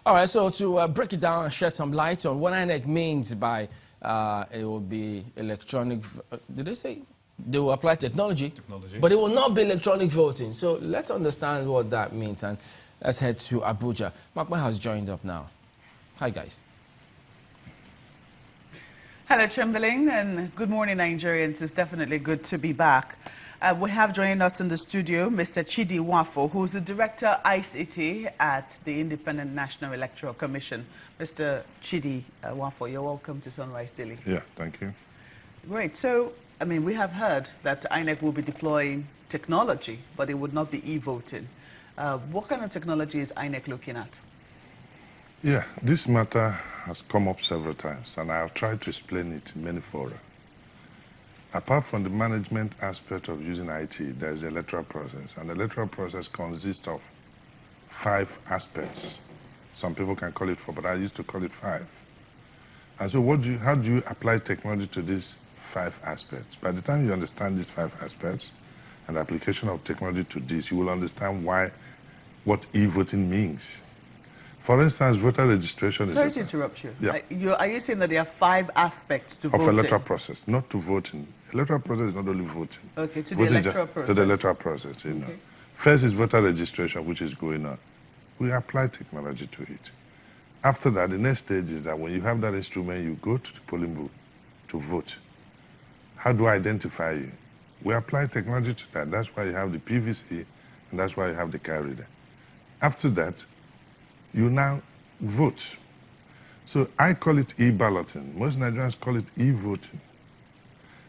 All right, so to break it down and shed some light on what INEC means by it will be electronic, did they say? They will apply technology, but it will not be electronic voting. So let's understand what that means, and let's head to Abuja. Makma has joined up now. Hi, guys. Hello, Chamberlain, and good morning, Nigerians. It's definitely good to be back. We have joining us in the studio Mr. Pt.1, who's the Director ICT at the Independent National Electoral Commission. Mr. Pt.1, you're welcome to Sunrise Daily. Yeah, thank you. Great. So, I mean, we have heard that INEC will be deploying technology, but it would not be e-voting. What kind of technology is INEC looking at? Yeah, this matter has come up several times, and I have tried to explain it in many fora. Apart from the management aspect of using IT, there is the electoral process, and the electoral process consists of 5 aspects. Some people can call it 4, but I used to call it 5. And so how do you apply technology to these 5 aspects? By the time you understand these 5 aspects and the application of technology to this, you will understand what e-voting means. For instance, voter registration Sorry to interrupt you. Yeah. Are you saying that there are 5 aspects to voting? Of electoral process, not to voting. Electoral process is not only voting. Okay, to the electoral process. To the electoral process, you know. First is voter registration, which is going on. We apply technology to it. After that, the next stage is that when you have that instrument, you go to the polling booth to vote. How do I identify you? We apply technology to that. That's why you have the PVC, and that's why you have the card reader. After that, you now vote. So I call it e-balloting. Most Nigerians call it e-voting.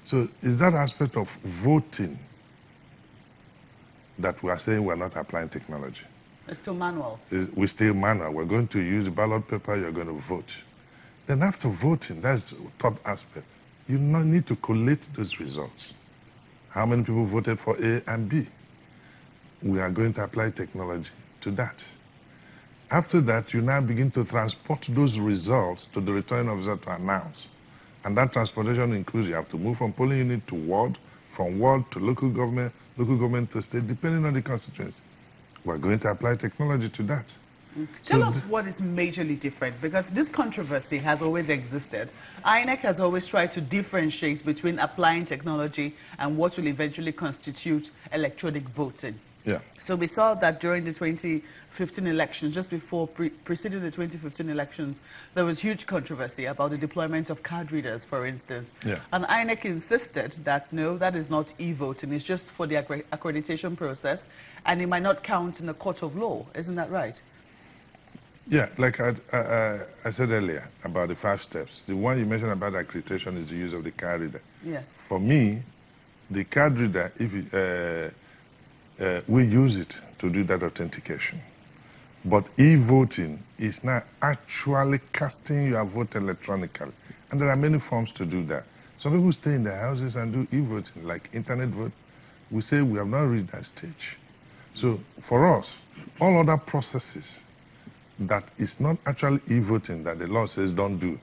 So is that aspect of voting that we are saying we're not applying technology? It's still manual. We're still manual. We're going to use the ballot paper, you're going to vote. Then after voting, that's the third aspect. You now need to collate those results. How many people voted for A and B? We are going to apply technology to that. After that, you now begin to transport those results to the returning officer to announce. And that transportation includes you have to move from polling unit to ward, from ward to local government to state, depending on the constituency. We're going to apply technology to that. Tell us what is majorly different, because this controversy has always existed. INEC has always tried to differentiate between applying technology and what will eventually constitute electronic voting. Yeah. So we saw that during the 2015 elections, just before preceding the 2015 elections, there was huge controversy about the deployment of card readers, for instance. Yeah. And INEC insisted that no, that is not e-voting. It's just for the accreditation process, and it might not count in a court of law. Isn't that right? Yeah, like I said earlier about the 5 steps. The one you mentioned about accreditation is the use of the card reader. Yes. For me, the card reader, we use it to do that authentication. But e-voting is now actually casting your vote electronically. And there are many forms to do that. Some people stay in their houses and do e-voting, like internet vote. We say we have not reached that stage. So for us, all other processes that is not actually e-voting that the law says don't do,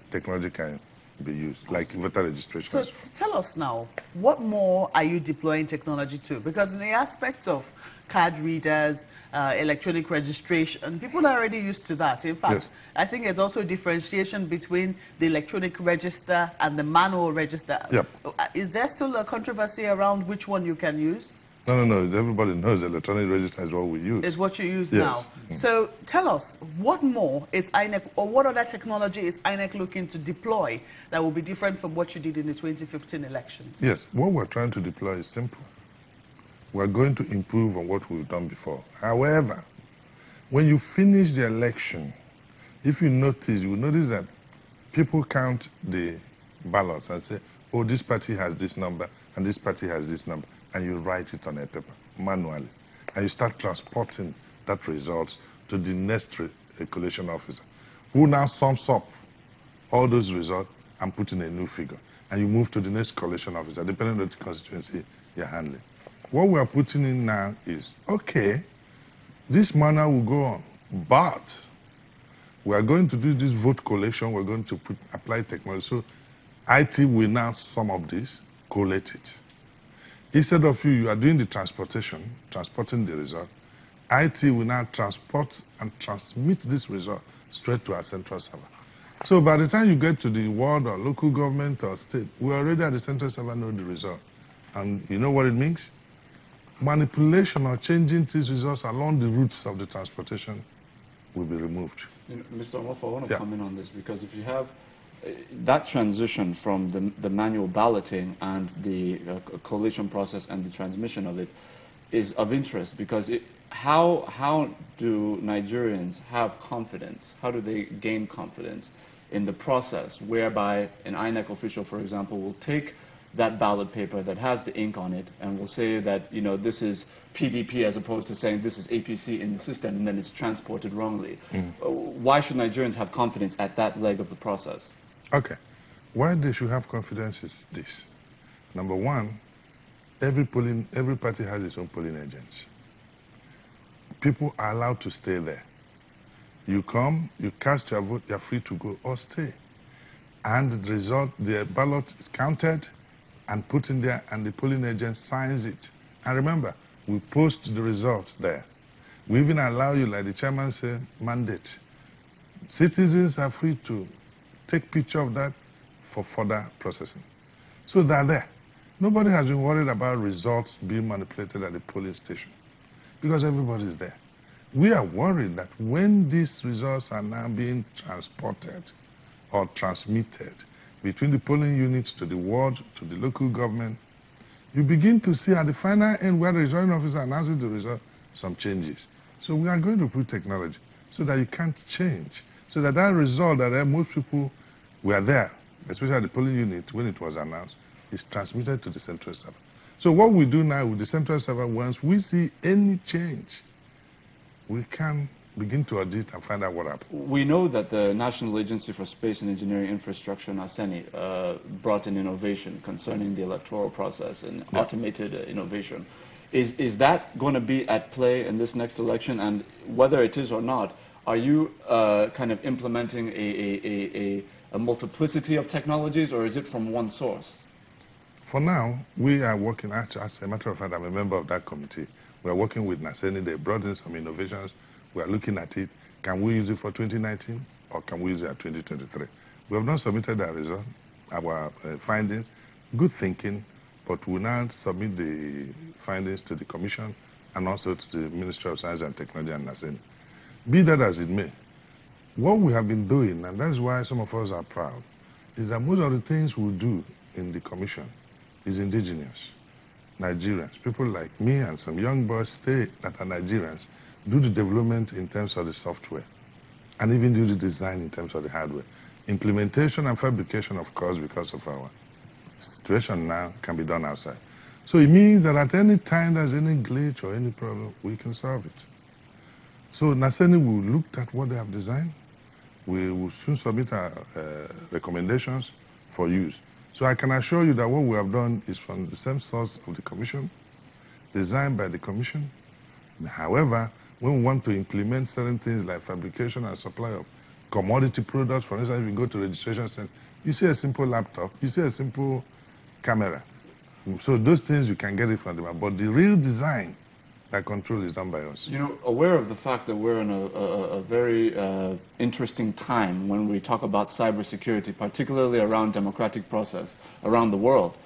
technology can be used, like voter registration. So tell us now, what more are you deploying technology to? Because in the aspect of card readers, electronic registration, people are already used to that. In fact, yes. I think there's also a differentiation between the electronic register and the manual register. Yep. Is there still a controversy around which one you can use? No. Everybody knows electronic register is what we use. Is what you use yes. now. So tell us, what more is INEC, or what other technology is INEC looking to deploy that will be different from what you did in the 2015 elections? Yes, what we're trying to deploy is simple. We're going to improve on what we've done before. However, when you finish the election, if you notice, you will notice that people count the ballots and say, oh, this party has this number and this party has this number. And you write it on a paper manually. And you start transporting that result to the next collation officer, who now sums up all those results and put in a new figure. And you move to the next collation officer, depending on the constituency you're handling. What we are putting in now is, okay, this manual will go on, but we are going to do this vote collation, we're going to apply technology. So IT will now sum up this, collate it. Instead of you are doing the transporting the result, IT will now transport and transmit this result straight to our central server. So by the time you get to the ward or local government or state, we already at the central server know the result. And you know what it means? Manipulation or changing these results along the routes of the transportation will be removed. Mr. Onwofo, I want to comment on this, because if you have that transition from the manual balloting and the collation process and the transmission of it is of interest, because how do Nigerians have confidence? How do they gain confidence in the process whereby an INEC official, for example, will take that ballot paper that has the ink on it and will say that, you know, this is PDP as opposed to saying this is APC in the system, and then it's transported wrongly? Why should Nigerians have confidence at that leg of the process? Okay. Why they should have confidence is this. Number one, every party has its own polling agents. People are allowed to stay there. You come, you cast your vote, you're free to go or stay. And the result, the ballot is counted and put in there, and the polling agent signs it. And remember, we post the result there. We even allow you, like the chairman said, mandate. Citizens are free to take picture of that for further processing. So they're there. Nobody has been worried about results being manipulated at the polling station because everybody's there. We are worried that when these results are now being transported or transmitted between the polling units to the ward, to the local government, you begin to see at the final end where the returning officer announces the result, some changes. So we are going to put technology so that you can't change, so that result that most people were there, especially at the polling unit when it was announced, is transmitted to the central server. So what we do now with the central server, once we see any change, we can begin to audit and find out what happened. We know that the National Agency for Space and Engineering Infrastructure, NASENI, brought an innovation concerning the electoral process and automated innovation. Is that going to be at play in this next election? And whether it is or not, are you kind of implementing a multiplicity of technologies, or is it from one source? For now, we are working, actually, as a matter of fact, I'm a member of that committee. We are working with NASENI. They brought in some innovations. We are looking at it. Can we use it for 2019, or can we use it at 2023? We have not submitted our result, our findings. Good thinking, but we now submit the findings to the Commission and also to the Ministry of Science and Technology and NASENI. Be that as it may, what we have been doing, and that's why some of us are proud, is that most of the things we do in the Commission is indigenous. Nigerians, people like me and some young boys that are Nigerians, do the development in terms of the software and even do the design in terms of the hardware. Implementation and fabrication, of course, because of our situation now, can be done outside. So it means that at any time there's any glitch or any problem, we can solve it. So NASENI will look at what they have designed. We will soon submit our recommendations for use. So I can assure you that what we have done is from the same source of the Commission, designed by the Commission. However, when we want to implement certain things like fabrication and supply of commodity products, for instance, if you go to registration center, you see a simple laptop, you see a simple camera. So those things you can get it from them. But the real design, that control is done by us. You know, aware of the fact that we're in a very interesting time when we talk about cybersecurity, particularly around democratic process around the world,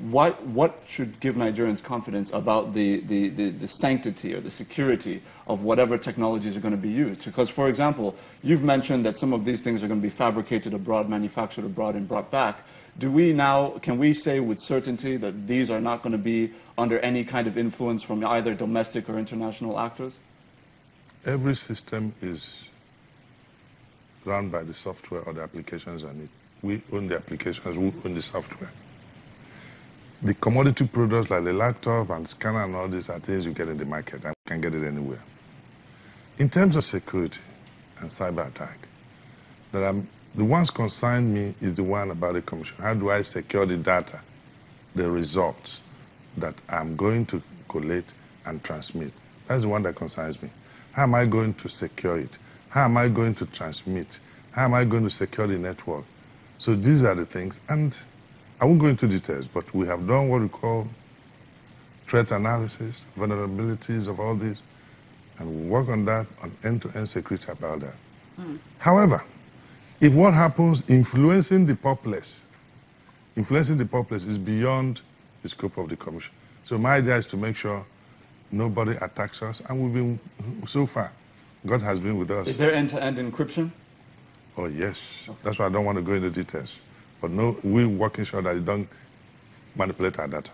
what should give Nigerians confidence about the sanctity or the security of whatever technologies are going to be used? Because, for example, you've mentioned that some of these things are going to be fabricated abroad, manufactured abroad, and brought back. Can we say with certainty that these are not going to be under any kind of influence from either domestic or international actors? Every system is run by the software or the applications on it. We own the applications, we own the software. The commodity products like the laptop and scanner and all these are things you get in the market and can get it anywhere. In terms of security and cyber attack, the ones concerned me is the one about the Commission. How do I secure the data, the results that I'm going to collate and transmit? That's the one that concerns me. How am I going to secure it? How am I going to transmit? How am I going to secure the network? So these are the things. And I won't go into details, but we have done what we call threat analysis, vulnerabilities of all this, and work on that, on end-to-end security about that. However, if what happens influencing the populace is beyond the scope of the commission. So my idea is to make sure nobody attacks us, and we've been, so far, God has been with us. Is there end-to-end encryption? Oh, yes. Okay. That's why I don't want to go into details. But no, we're working sure that you don't manipulate our data.